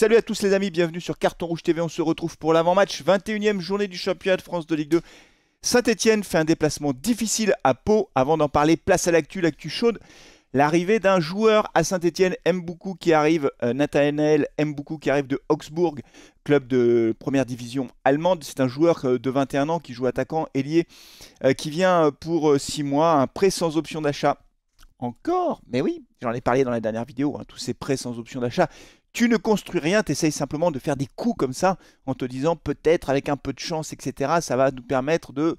Salut à tous les amis, bienvenue sur Carton Rouge TV, on se retrouve pour l'avant-match, 21e journée du championnat de France de Ligue 2. Saint-Etienne fait un déplacement difficile à Pau. Avant d'en parler, place à l'actu chaude. L'arrivée d'un joueur à Saint-Etienne, Mboukou qui arrive, Nathanaël Mboukou qui arrive de Augsbourg, club de première division allemande. C'est un joueur de 21 ans qui joue attaquant ailier, qui vient pour 6 mois, un prêt sans option d'achat. Encore? Mais oui, j'en ai parlé dans la dernière vidéo, tous ces prêts sans option d'achat. Tu ne construis rien, tu essayes simplement de faire des coups comme ça, en te disant peut-être avec un peu de chance, etc., ça va nous permettre de...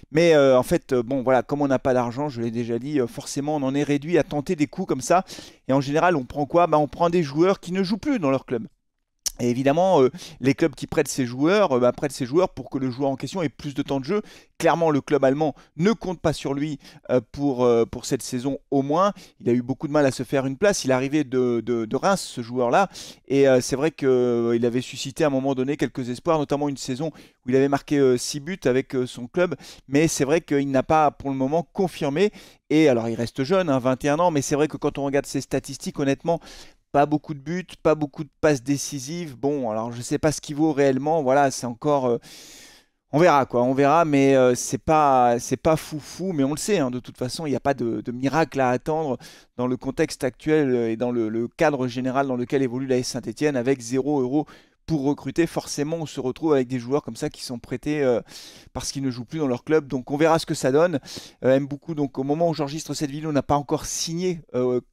Mais en fait, bon voilà, comme on n'a pas d'argent, je l'ai déjà dit, forcément on en est réduit à tenter des coups comme ça. Et en général, on prend quoi? On prend des joueurs qui ne jouent plus dans leur club. Et évidemment, les clubs qui prêtent ces joueurs, prêtent ces joueurs pour que le joueur en question ait plus de temps de jeu. Clairement, le club allemand ne compte pas sur lui pour cette saison au moins. Il a eu beaucoup de mal à se faire une place. Il est arrivé de Reims, ce joueur-là. Et c'est vrai qu'il avait suscité à un moment donné quelques espoirs, notamment une saison où il avait marqué 6 buts avec son club. Mais c'est vrai qu'il n'a pas pour le moment confirmé. Et alors, il reste jeune, 21 ans, mais c'est vrai que quand on regarde ses statistiques, honnêtement, pas beaucoup de buts, pas beaucoup de passes décisives. Bon, alors je ne sais pas ce qu'il vaut réellement. Voilà, c'est encore... on verra quoi, on verra, mais c'est pas foufou, mais on le sait, de toute façon, il n'y a pas de miracle à attendre dans le contexte actuel et dans le cadre général dans lequel évolue la Saint-Etienne avec 0 € pour recruter. Forcément, on se retrouve avec des joueurs comme ça qui sont prêtés parce qu'ils ne jouent plus dans leur club. Donc on verra ce que ça donne. Mboukou, donc au moment où j'enregistre cette vidéo, n'a pas encore signé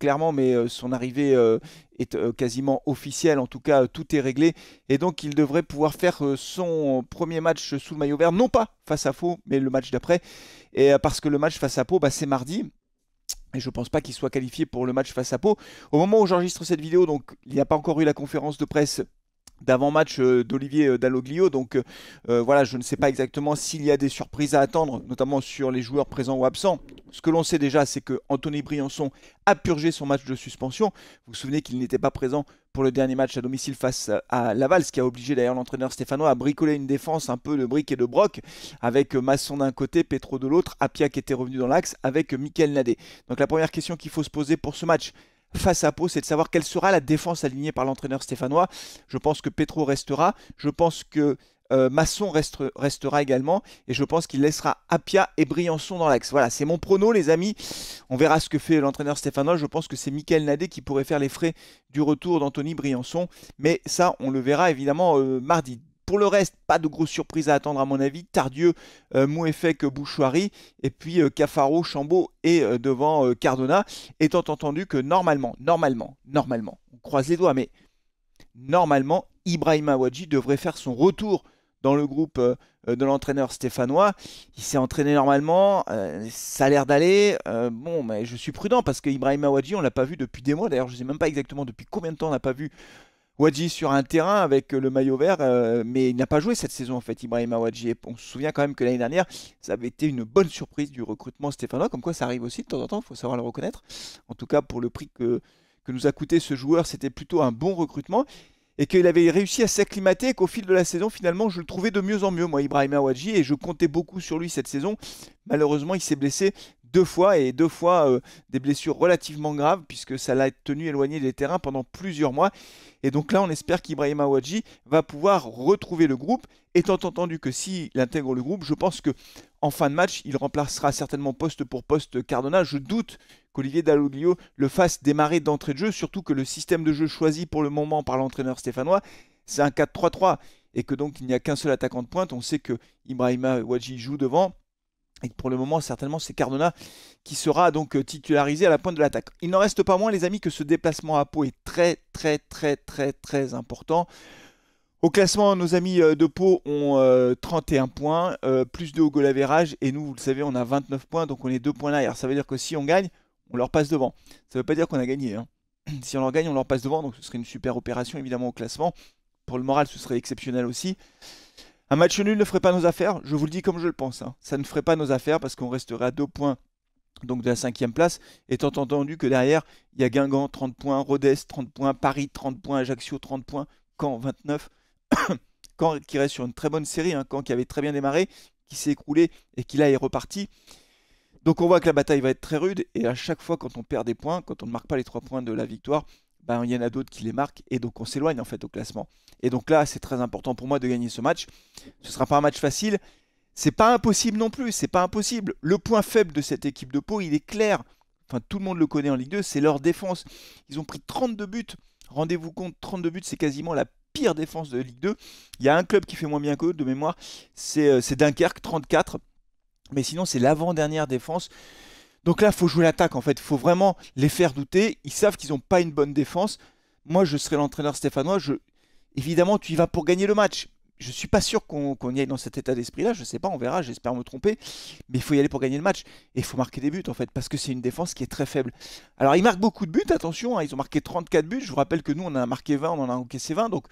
clairement, mais son arrivée est quasiment officielle. En tout cas, tout est réglé. Et donc il devrait pouvoir faire son premier match sous le maillot vert, non pas face à Pau, mais le match d'après. Et parce que le match face à Pau, c'est mardi. Et je ne pense pas qu'il soit qualifié pour le match face à Pau. Au moment où j'enregistre cette vidéo, donc il n'y a pas encore eu la conférence de presse d'avant-match d'Olivier Dalloglio. Donc voilà, je ne sais pas exactement s'il y a des surprises à attendre, notamment sur les joueurs présents ou absents. Ce que l'on sait déjà, c'est que Anthony Briançon a purgé son match de suspension. Vous vous souvenez qu'il n'était pas présent pour le dernier match à domicile face à Laval, ce qui a obligé d'ailleurs l'entraîneur stéphanois à bricoler une défense un peu de briques et de broc, avec Masson d'un côté, Petro de l'autre, Apia qui était revenu dans l'axe, avec Mickaël Nadé. Donc la première question qu'il faut se poser pour ce match face à Pau, c'est de savoir quelle sera la défense alignée par l'entraîneur stéphanois. Je pense que Petro restera, je pense que Masson restera également, et je pense qu'il laissera Apia et Briançon dans l'axe. Voilà, c'est mon prono les amis, on verra ce que fait l'entraîneur stéphanois. Je pense que c'est Mickaël Nadé qui pourrait faire les frais du retour d'Anthony Briançon, mais ça on le verra évidemment mardi. Pour le reste, pas de grosses surprises à attendre à mon avis. Tardieu, Mouefek, Bouchouari, et puis Cafaro, Chambaud et devant Cardona. Étant entendu que normalement, on croise les doigts, mais normalement, Ibrahima Ouadji devrait faire son retour dans le groupe de l'entraîneur stéphanois. Il s'est entraîné normalement, ça a l'air d'aller. Bon, mais je suis prudent parce que Ibrahima Ouadji, on ne l'a pas vu depuis des mois. D'ailleurs, je ne sais même pas exactement depuis combien de temps on n'a pas vu Ouadji sur un terrain avec le maillot vert, mais il n'a pas joué cette saison en fait, Ibrahima Ouadji. Et on se souvient quand même que l'année dernière, ça avait été une bonne surprise du recrutement stéphanois, comme quoi ça arrive aussi de temps en temps, il faut savoir le reconnaître. En tout cas, pour le prix que nous a coûté ce joueur, c'était plutôt un bon recrutement. Et qu'il avait réussi à s'acclimater et qu'au fil de la saison, finalement, je le trouvais de mieux en mieux, moi, Ibrahima Ouadji, et je comptais beaucoup sur lui cette saison. Malheureusement, il s'est blessé 2 fois, et 2 fois des blessures relativement graves, puisque ça l'a tenu éloigné des terrains pendant plusieurs mois. Et donc là, on espère qu'Ibrahima Ouadji va pouvoir retrouver le groupe, étant entendu que s'il intègre le groupe, je pense que en fin de match, il remplacera certainement poste pour poste Cardona. Je doute qu'Olivier Dalloglio le fasse démarrer d'entrée de jeu, surtout que le système de jeu choisi pour le moment par l'entraîneur stéphanois, c'est un 4-3-3, et que donc il n'y a qu'un seul attaquant de pointe. On sait que Ibrahima Ouadji joue devant, et que pour le moment, certainement, c'est Cardona qui sera donc titularisé à la pointe de l'attaque. Il n'en reste pas moins, les amis, que ce déplacement à Pau est très important. Au classement, nos amis de Pau ont 31 points, plus 2 au goal average, et nous, vous le savez, on a 29 points, donc on est 2 points derrière. Ça veut dire que si on gagne, on leur passe devant. Ça ne veut pas dire qu'on a gagné. Si on leur gagne, on leur passe devant, donc ce serait une super opération, évidemment, au classement. Pour le moral, ce serait exceptionnel aussi. Un match nul ne ferait pas nos affaires, je vous le dis comme je le pense. Ça ne ferait pas nos affaires parce qu'on resterait à 2 points donc de la 5e place, étant entendu que derrière, il y a Guingamp 30 points, Rodez 30 points, Paris 30 points, Ajaccio 30 points, Caen 29. Caen qui reste sur une très bonne série, Caen qui avait très bien démarré, qui s'est écroulé et qui là est reparti. Donc on voit que la bataille va être très rude, et à chaque fois quand on perd des points, quand on ne marque pas les 3 points de la victoire, ben, il y en a d'autres qui les marquent et donc on s'éloigne en fait au classement. Et donc là, c'est très important pour moi de gagner ce match. Ce ne sera pas un match facile. C'est pas impossible non plus, c'est pas impossible. Le point faible de cette équipe de Pau, il est clair. Enfin, tout le monde le connaît en Ligue 2, c'est leur défense. Ils ont pris 32 buts. Rendez-vous compte, 32 buts, c'est quasiment la pire défense de Ligue 2. Il y a un club qui fait moins bien qu'eux, de mémoire, c'est Dunkerque, 34. Mais sinon, c'est l'avant-dernière défense. Donc là, il faut jouer l'attaque en fait. Il faut vraiment les faire douter. Ils savent qu'ils n'ont pas une bonne défense. Moi, je serais l'entraîneur stéphanois. Évidemment, tu y vas pour gagner le match. Je ne suis pas sûr qu'on y aille dans cet état d'esprit-là. Je ne sais pas, on verra. J'espère me tromper. Mais il faut y aller pour gagner le match. Et il faut marquer des buts en fait. Parce que c'est une défense qui est très faible. Alors, ils marquent beaucoup de buts. Attention, hein, ils ont marqué 34 buts. Je vous rappelle que nous, on en a marqué 20. On en a encaissé 20. Donc,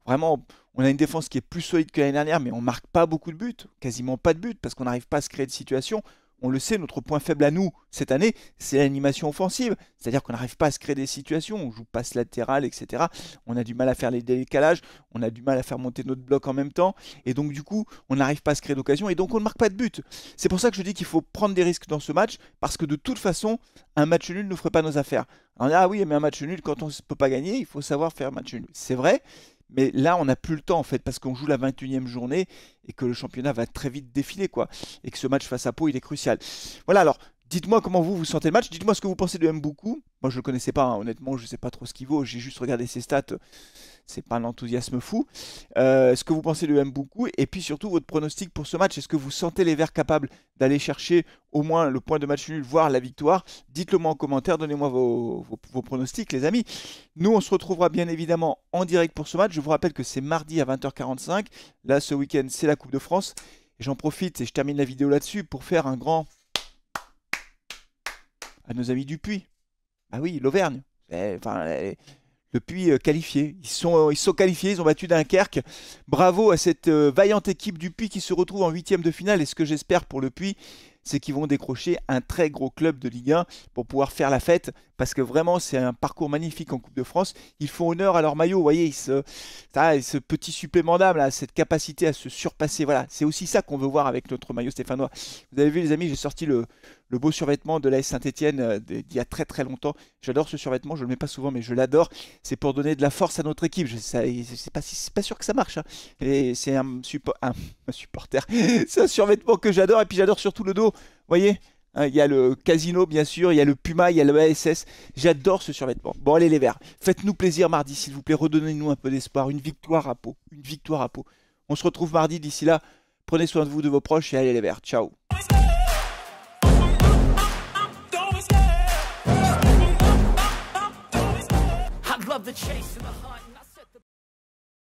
vraiment, on a une défense qui est plus solide que l'année dernière. Mais on ne marque pas beaucoup de buts. Quasiment pas de buts. Parce qu'on n'arrive pas à se créer de situation. On le sait, notre point faible à nous cette année, c'est l'animation offensive. C'est-à-dire qu'on n'arrive pas à se créer des situations. On joue passe latérale, etc. On a du mal à faire les décalages. On a du mal à faire monter notre bloc en même temps. Et donc, du coup, on n'arrive pas à se créer d'occasion. Et donc, on ne marque pas de but. C'est pour ça que je dis qu'il faut prendre des risques dans ce match. Parce que de toute façon, un match nul ne ferait pas nos affaires. Alors, ah oui, mais un match nul, quand on ne peut pas gagner, il faut savoir faire un match nul. C'est vrai. Mais là, on n'a plus le temps en fait parce qu'on joue la 21e journée et que le championnat va très vite défiler quoi. Et que ce match face à Pau, il est crucial. Voilà, alors dites-moi comment vous sentez le match. Dites-moi ce que vous pensez de Mboukou. Moi, je ne le connaissais pas, hein. Honnêtement, je ne sais pas trop ce qu'il vaut. J'ai juste regardé ses stats. C'est pas un enthousiasme fou. Ce que vous pensez de Mboukou et puis surtout votre pronostic pour ce match. Est-ce que vous sentez les Verts capables d'aller chercher au moins le point de match nul, voire la victoire? Dites-le moi en commentaire. Donnez-moi vos pronostics, les amis. Nous, on se retrouvera bien évidemment en direct pour ce match. Je vous rappelle que c'est mardi à 20h45. Là, ce week-end, c'est la Coupe de France. Et j'en profite et je termine la vidéo là-dessus pour faire un grand à nos amis du Puy. Ah oui, l'Auvergne. Enfin, le Puy qualifié. Ils sont qualifiés, ils ont battu Dunkerque. Bravo à cette vaillante équipe du Puy qui se retrouve en huitième de finale. Et ce que j'espère pour le Puy, c'est qu'ils vont décrocher un très gros club de Ligue 1 pour pouvoir faire la fête. Parce que vraiment, c'est un parcours magnifique en Coupe de France. Ils font honneur à leur maillot. Vous voyez, ce petit supplément d'âme, là, cette capacité à se surpasser. Voilà, c'est aussi ça qu'on veut voir avec notre maillot stéphanois. Vous avez vu, les amis, j'ai sorti le beau survêtement de l'AS Saint-Étienne d'il y a très très longtemps. J'adore ce survêtement, je ne le mets pas souvent, mais je l'adore. C'est pour donner de la force à notre équipe. C'est pas sûr que ça marche, hein. Et c'est un supporter. C'est un survêtement que j'adore. Et puis j'adore surtout le dos. Vous voyez, hein, il y a le Casino, bien sûr. Il y a le Puma, il y a le ASS. J'adore ce survêtement. Bon, allez les Verts. Faites-nous plaisir mardi, s'il vous plaît. Redonnez-nous un peu d'espoir. Une victoire à Pau. Une victoire à Pau. On se retrouve mardi. D'ici là, prenez soin de vous, de vos proches. Et allez les Verts. Ciao.